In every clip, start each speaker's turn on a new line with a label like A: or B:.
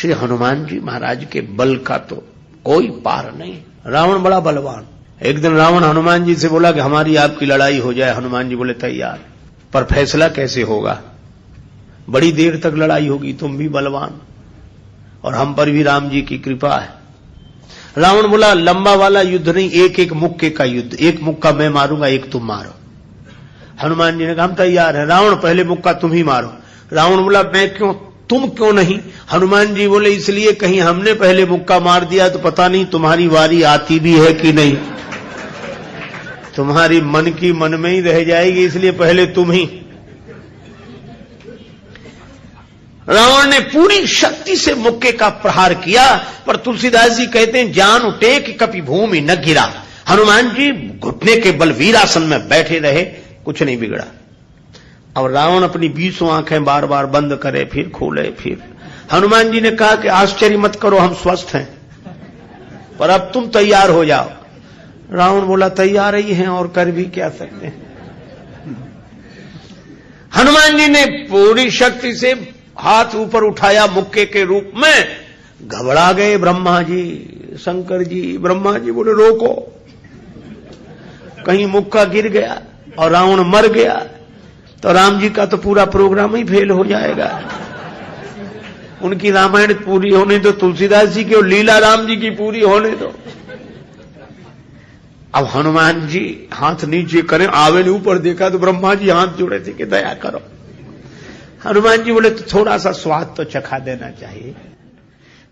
A: श्री हनुमान जी महाराज के बल का तो कोई पार नहीं। रावण बड़ा बलवान। एक दिन रावण हनुमान जी से बोला कि हमारी आपकी लड़ाई हो जाए। हनुमान जी बोले तैयार, पर फैसला कैसे होगा? बड़ी देर तक लड़ाई होगी, तुम भी बलवान और हम पर भी राम जी की कृपा है। रावण बोला लंबा वाला युद्ध नहीं, एक एक मुक्के का युद्ध, एक मुक्का मैं मारूंगा, एक तुम मारो। हनुमान जी ने कहा हम तैयार है। रावण पहले मुक्का तुम ही मारो। रावण बोला मैं क्यों, तुम क्यों नहीं? हनुमान जी बोले इसलिए कहीं हमने पहले मुक्का मार दिया तो पता नहीं तुम्हारी वारी आती भी है कि नहीं, तुम्हारी मन की मन में ही रह जाएगी, इसलिए पहले तुम ही। रावण ने पूरी शक्ति से मुक्के का प्रहार किया, पर तुलसीदास जी कहते हैं जान उठे कि कभी भूमि न गिरा। हनुमान जी घुटने के बल वीरासन में बैठे रहे, कुछ नहीं बिगड़ा। और रावण अपनी 20 आंखें बार बार बंद करे, फिर खोले, फिर। हनुमान जी ने कहा कि आश्चर्य मत करो, हम स्वस्थ हैं, पर अब तुम तैयार हो जाओ। रावण बोला तैयार ही हैं और कर भी क्या सकते हैं। हनुमान जी ने पूरी शक्ति से हाथ ऊपर उठाया मुक्के के रूप में। घबरा गए ब्रह्मा जी, शंकर जी। ब्रह्मा जी बोले रोको, कहीं मुक्का गिर गया और रावण मर गया तो राम जी का तो पूरा प्रोग्राम ही फेल हो जाएगा। उनकी रामायण पूरी होने दो, तुलसीदास जी की और लीला राम जी की पूरी होने दो। अब हनुमान जी हाथ नीचे करें, आवे ने ऊपर देखा तो ब्रह्मा जी हाथ जोड़े थे कि दया करो। हनुमान जी बोले तो थोड़ा सा स्वाद तो चखा देना चाहिए।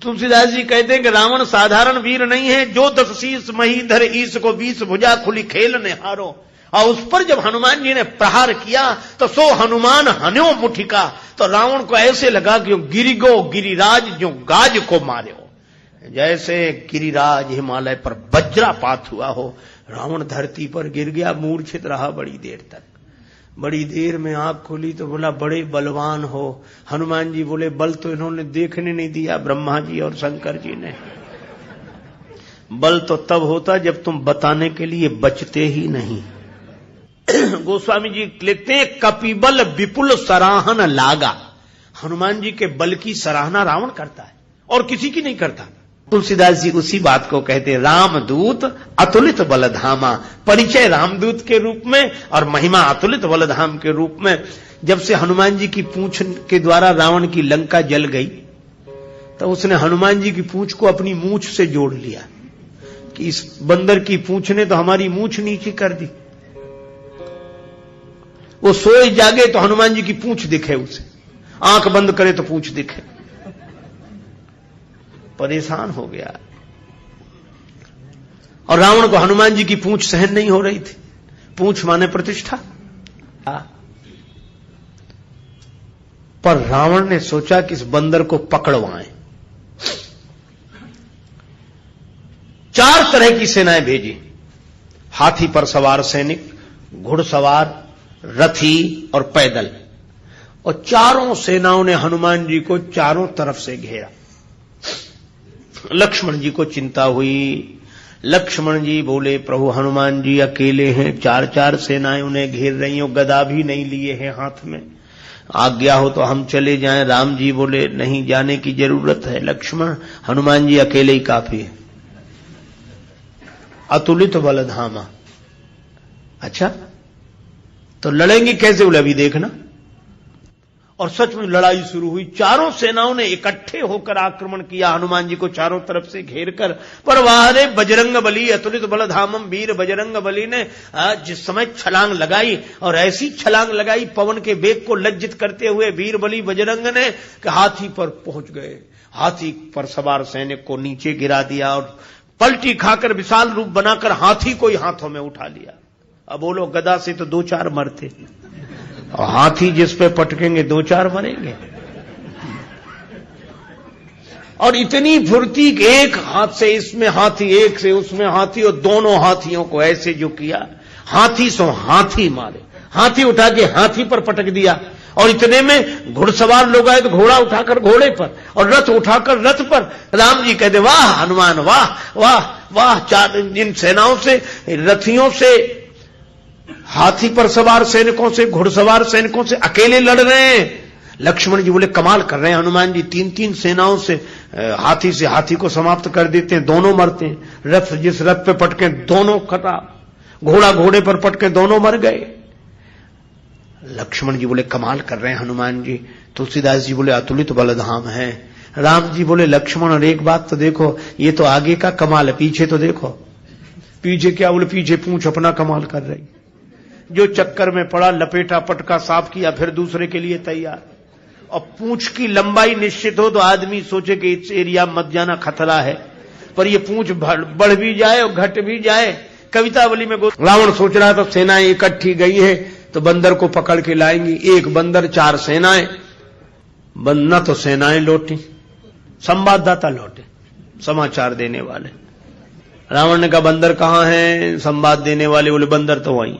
A: तुलसीदास जी कहते हैं कि रावण साधारण वीर नहीं है, जो 10 शीस मही धर ईस को 20 भुजा खुली खेलने हारो। और उस पर जब हनुमान जी ने प्रहार किया तो सो हनुमान हन्यो मुठिका, तो रावण को ऐसे लगा कि गिरिगो गिरिराज जो गाज को मारे हो, जैसे गिरिराज हिमालय पर वज्रापात हुआ हो। रावण धरती पर गिर गया, मूर्छित रहा बड़ी देर तक। बड़ी देर में आंख खोली तो बोला बड़े बलवान हो। हनुमान जी बोले बल तो इन्होंने देखने नहीं दिया, ब्रह्मा जी और शंकर जी ने। बल तो तब होता जब तुम बताने के लिए बचते ही नहीं। गोस्वामी जी लिखते हैं कपिबल विपुल सराहन लागा। हनुमान जी के बल की सराहना रावण करता है और किसी की नहीं करता। तुलसीदास जी उसी बात को कहते हैं रामदूत अतुलित बलधामा। परिचय रामदूत के रूप में और महिमा अतुलित बलधाम के रूप में। जब से हनुमान जी की पूंछ के द्वारा रावण की लंका जल गई तो उसने हनुमान जी की पूंछ को अपनी मूंछ से जोड़ लिया कि इस बंदर की पूंछ ने तो हमारी मूंछ नीची कर दी। वो सोए जागे तो हनुमान जी की पूंछ दिखे उसे, आंख बंद करे तो पूंछ दिखे। परेशान हो गया। और रावण को हनुमान जी की पूंछ सहन नहीं हो रही थी। पूंछ माने प्रतिष्ठा। पर रावण ने सोचा कि इस बंदर को पकड़वाएं। 4 तरह की सेनाएं भेजी। हाथी पर सवार सैनिक, घुड़सवार, रथी और पैदल। और चारों सेनाओं ने हनुमान जी को चारों तरफ से घेरा। लक्ष्मण जी को चिंता हुई। लक्ष्मण जी बोले प्रभु हनुमान जी अकेले हैं, 4 सेनाएं उन्हें घेर रही हो, गदा भी नहीं लिए हैं हाथ में, आज्ञा हो तो हम चले जाएं। राम जी बोले नहीं, जाने की जरूरत है लक्ष्मण, हनुमान जी अकेले ही काफी है। अतुलित बलधामा। अच्छा तो लड़ेंगे कैसे? बोले अभी देखना। और सच में लड़ाई शुरू हुई। चारों सेनाओं ने इकट्ठे होकर आक्रमण किया हनुमान जी को चारों तरफ से घेर कर। पर वारे बजरंग बली अतुलित बलधामम, वीर बजरंग बली ने जिस समय छलांग लगाई और ऐसी छलांग लगाई पवन के वेग को लज्जित करते हुए वीर बली बजरंग ने कि हाथी पर पहुंच गए। हाथी पर सवार सैनिक को नीचे गिरा दिया और पलटी खाकर विशाल रूप बनाकर हाथी को ही हाथों में उठा लिया। अब बोलो गदा से तो 2-4 मरते और हाथी जिस पे पटकेंगे 2-4 मरेंगे। और इतनी फुर्ती कि एक हाथ से इसमें हाथी, एक से उसमें हाथी, और दोनों हाथियों को ऐसे जो किया, हाथी सो हाथी मारे। हाथी उठा के हाथी पर पटक दिया। और इतने में घुड़सवार लोग आए तो घोड़ा उठाकर घोड़े पर और रथ उठाकर रथ पर। राम जी कहते वाह हनुमान वाह वाह वाह। 4 इन सेनाओं से, रथियों से, हाथी पर सवार सैनिकों से, घुड़सवार सैनिकों से अकेले लड़ रहे हैं। लक्ष्मण जी बोले कमाल कर रहे हैं हनुमान जी, 3-3 सेनाओं से हाथी को समाप्त कर देते हैं, दोनों मरते हैं। रथ जिस रथ पे पटके दोनों खराब, घोड़ा घोड़े पर पटके दोनों मर गए। लक्ष्मण जी बोले कमाल कर रहे हैं हनुमान जी। तुलसीदास जी बोले अतुलित बलधाम है। राम जी बोले लक्ष्मण और एक बात तो देखो, ये तो आगे का कमाल है, पीछे तो देखो। पीछे क्या? बोले पीछे पूंछ अपना कमाल कर रही। जो चक्कर में पड़ा, लपेटा पटका साफ किया, फिर दूसरे के लिए तैयार। और पूंछ की लंबाई निश्चित हो तो आदमी सोचे कि इस एरिया मत जाना, खतरा है, पर ये पूंछ बढ़ भी जाए और घट भी जाए। कवितावली में रावण सोच रहा था सेनाएं इकट्ठी गई है तो बंदर को पकड़ के लाएंगी। एक बंदर 4 सेनाएं, न तो सेनाएं लौटी, संवाददाता लौटे, समाचार देने वाले। रावण ने कहा बंदर कहां हैं? संवाद देने वाले बोले बंदर तो वहीं।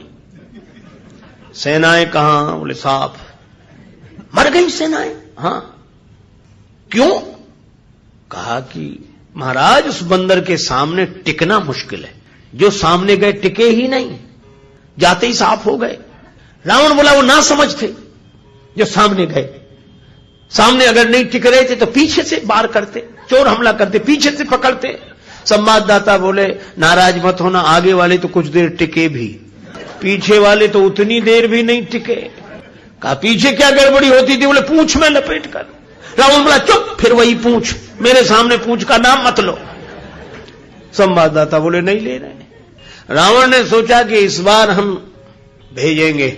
A: सेनाएं कहां? बोले साफ मर गई सेनाएं। हां, क्यों? कहा कि महाराज उस बंदर के सामने टिकना मुश्किल है, जो सामने गए टिके ही नहीं, जाते ही साफ हो गए। रावण बोला वो ना समझ थे जो सामने गए, सामने अगर नहीं टिक रहे थे तो पीछे से वार करते, चोर हमला करते, पीछे से पकड़ते। संवाददाता बोले नाराज मत होना, आगे वाले तो कुछ देर टिके भी, पीछे वाले तो उतनी देर भी नहीं टिके। कहा पीछे क्या गड़बड़ी होती थी? बोले पूंछ में लपेट कर। रावण बोला चुप, फिर वही पूंछ, मेरे सामने पूंछ का नाम मत लो। संवाददाता बोले नहीं ले रहे। रावण ने सोचा कि इस बार हम भेजेंगे,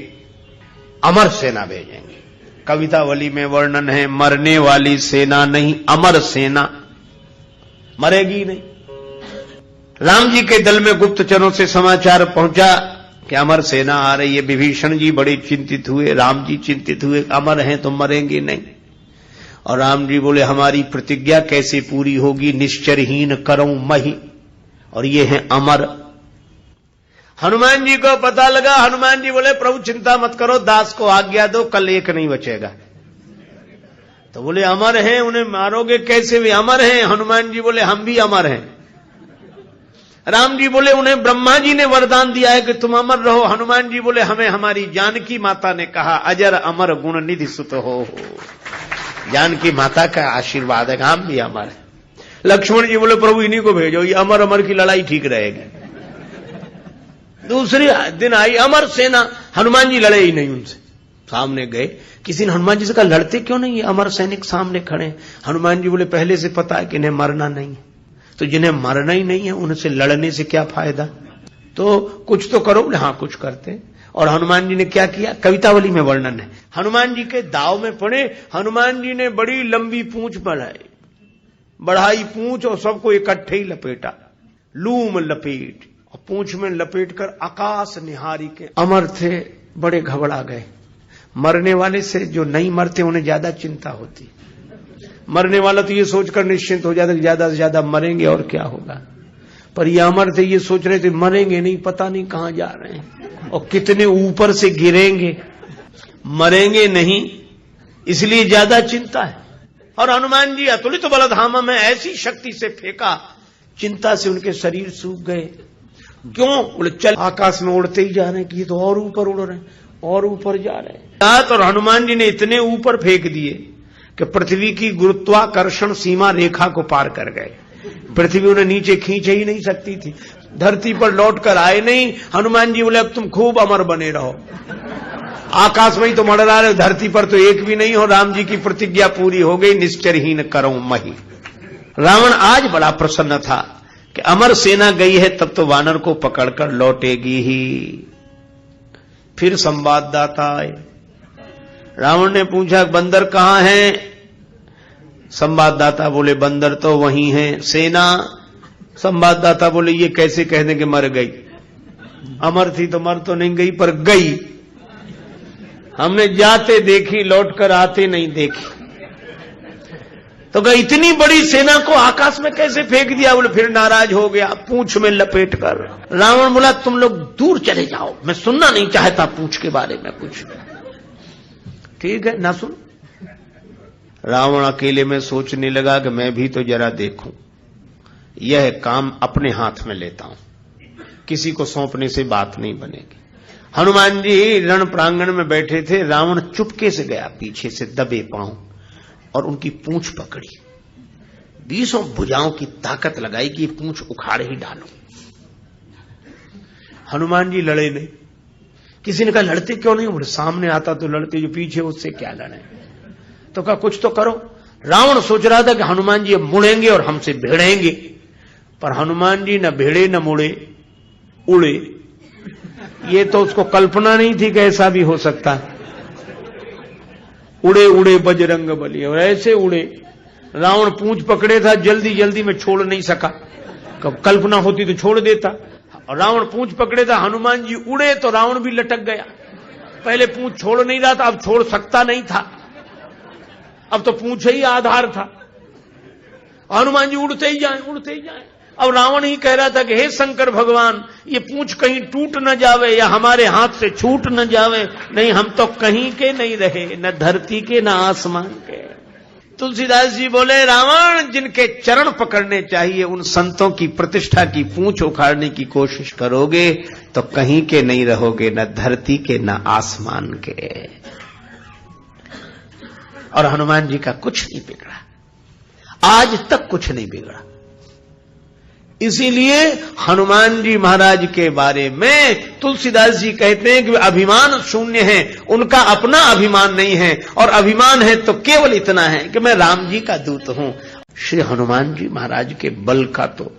A: अमर सेना भेजेंगे। कवितावली में वर्णन है मरने वाली सेना नहीं, अमर सेना, मरेगी नहीं। राम जी के दल में गुप्तचरों से समाचार पहुंचा कि अमर सेना आ रही है। विभीषण जी बड़े चिंतित हुए, राम जी चिंतित हुए, अमर हैं तो मरेंगे नहीं। और राम जी बोले हमारी प्रतिज्ञा कैसे पूरी होगी? निश्चरहीन करऊं मही, और ये है अमर। हनुमान जी को पता लगा। हनुमान जी बोले प्रभु चिंता मत करो, दास को आज्ञा दो, कल एक नहीं बचेगा। तो बोले अमर हैं, उन्हें मारोगे कैसे? वे अमर हैं। हनुमान जी बोले हम भी अमर हैं। राम जी बोले उन्हें ब्रह्मा जी ने वरदान दिया है कि तुम अमर रहो। हनुमान जी बोले हमें हमारी जानकी माता ने कहा अजर अमर गुण निधि सुत हो। जानकी माता का आशीर्वाद है, हम भी अमर है। लक्ष्मण जी बोले प्रभु इन्हीं को भेजो, ये अमर अमर की लड़ाई ठीक रहेगी। दूसरे दिन आई अमर सेना, हनुमान जी लड़े ही नहीं उनसे। सामने गए, किसी ने हनुमान जी से कहा लड़ते क्यों नहीं है, अमर सैनिक सामने खड़े। हनुमान जी बोले पहले से पता है कि इन्हें मरना नहीं है, तो जिन्हें मरना ही नहीं है उनसे लड़ने से क्या फायदा, तो कुछ तो करो। हाँ कुछ करते। और हनुमान जी ने क्या किया? कवितावली में वर्णन है। हनुमान जी के दाव में पड़े, हनुमान जी ने बड़ी लंबी पूंछ बढ़ाई पूंछ और सबको इकट्ठे ही लपेटा, लूम लपेट, और पूंछ में लपेट कर आकाश निहारी के। अमर थे, बड़े घबरा गए। मरने वाले से जो नहीं मरते उन्हें ज्यादा चिंता होती। मरने वाला तो ये सोचकर निश्चिंत हो जाता कि ज्यादा से ज्यादा मरेंगे और क्या होगा, पर ये अमर थे, ये सोच रहे थे मरेंगे नहीं, पता नहीं कहां जा रहे हैं और कितने ऊपर से गिरेंगे, मरेंगे नहीं, इसलिए ज्यादा चिंता है। और हनुमान जी अतुलित बलधामा में ऐसी शक्ति से फेंका, चिंता से उनके शरीर सूख गए। क्यों? बोले चल आकाश में उड़ते ही जा रहे हैं कि ये तो और ऊपर उड़ रहे हैं और ऊपर जा रहे हैं। और हनुमान जी ने इतने ऊपर फेंक दिए कि पृथ्वी की गुरुत्वाकर्षण सीमा रेखा को पार कर गए। पृथ्वी उन्हें नीचे खींच ही नहीं सकती थी, धरती पर लौट कर आए नहीं। हनुमान जी बोले अब तुम खूब अमर बने रहो, आकाश में ही तो मंडरा रहे, धरती पर तो एक भी नहीं हो। राम जी की प्रतिज्ञा पूरी हो गई, निश्चरहीन करऊं मही। रावण आज बड़ा प्रसन्न था कि अमर सेना गई है, तब तो वानर को पकड़कर लौटेगी ही। फिर संवाददाता आए। रावण ने पूछा बंदर कहां है? संवाददाता बोले बंदर तो वहीं है। सेना? संवाददाता बोले ये कैसे कह दें कि मर गई, अमर थी तो मर तो नहीं गई पर गई, हमने जाते देखी, लौटकर आते नहीं देखी। तो कहा इतनी बड़ी सेना को आकाश में कैसे फेंक दिया? बोले फिर नाराज हो गया, पूंछ में लपेट कर। रावण बोला तुम लोग दूर चले जाओ, मैं सुनना नहीं चाहता पूंछ के बारे में कुछ। ठीक है ना सुन। रावण अकेले में सोचने लगा कि मैं भी तो जरा देखूं, यह काम अपने हाथ में लेता हूं, किसी को सौंपने से बात नहीं बनेगी। हनुमान जी रण प्रांगण में बैठे थे, रावण चुपके से गया पीछे से दबे पांव और उनकी पूंछ पकड़ी, 20 भुजाओं की ताकत लगाई कि पूंछ उखाड़े ही डालो। हनुमान जी लड़े नहीं। किसी ने कहा लड़ते क्यों नहीं? बोले सामने आता तो लड़ते, जो पीछे उससे क्या लड़े। तो कहा कुछ तो करो। रावण सोच रहा था कि हनुमान जी अब मुड़ेंगे और हमसे भिड़ेंगे, पर हनुमान जी न भिड़े न मुड़े, उड़े। ये तो उसको कल्पना नहीं थी कि ऐसा भी हो सकता। उड़े उड़े बजरंग बली, और ऐसे उड़े। रावण पूंछ पकड़े था, जल्दी जल्दी में छोड़ नहीं सका। कल्पना होती तो छोड़ देता। और रावण पूंछ पकड़े था, हनुमान जी उड़े तो रावण भी लटक गया। पहले पूंछ छोड़ नहीं रहा था, अब छोड़ सकता नहीं था, अब तो पूंछ ही आधार था। हनुमान जी उड़ते ही जाए, उड़ते ही जाए। अब रावण ही कह रहा था कि हे शंकर भगवान, ये पूंछ कहीं टूट न जावे या हमारे हाथ से छूट न जावे। नहीं, हम तो कहीं के नहीं रहे, न धरती के न आसमान के। तुलसीदास जी बोले, रावण जिनके चरण पकड़ने चाहिए उन संतों की प्रतिष्ठा की पूंछ उखाड़ने की कोशिश करोगे तो कहीं के नहीं रहोगे, न धरती के न आसमान के। और हनुमान जी का कुछ नहीं बिगड़ा, आज तक कुछ नहीं बिगड़ा। इसीलिए हनुमान जी महाराज के बारे में तुलसीदास जी कहते हैं कि अभिमान शून्य है, उनका अपना अभिमान नहीं है, और अभिमान है तो केवल इतना है कि मैं राम जी का दूत हूं। श्री हनुमान जी महाराज के बल का तो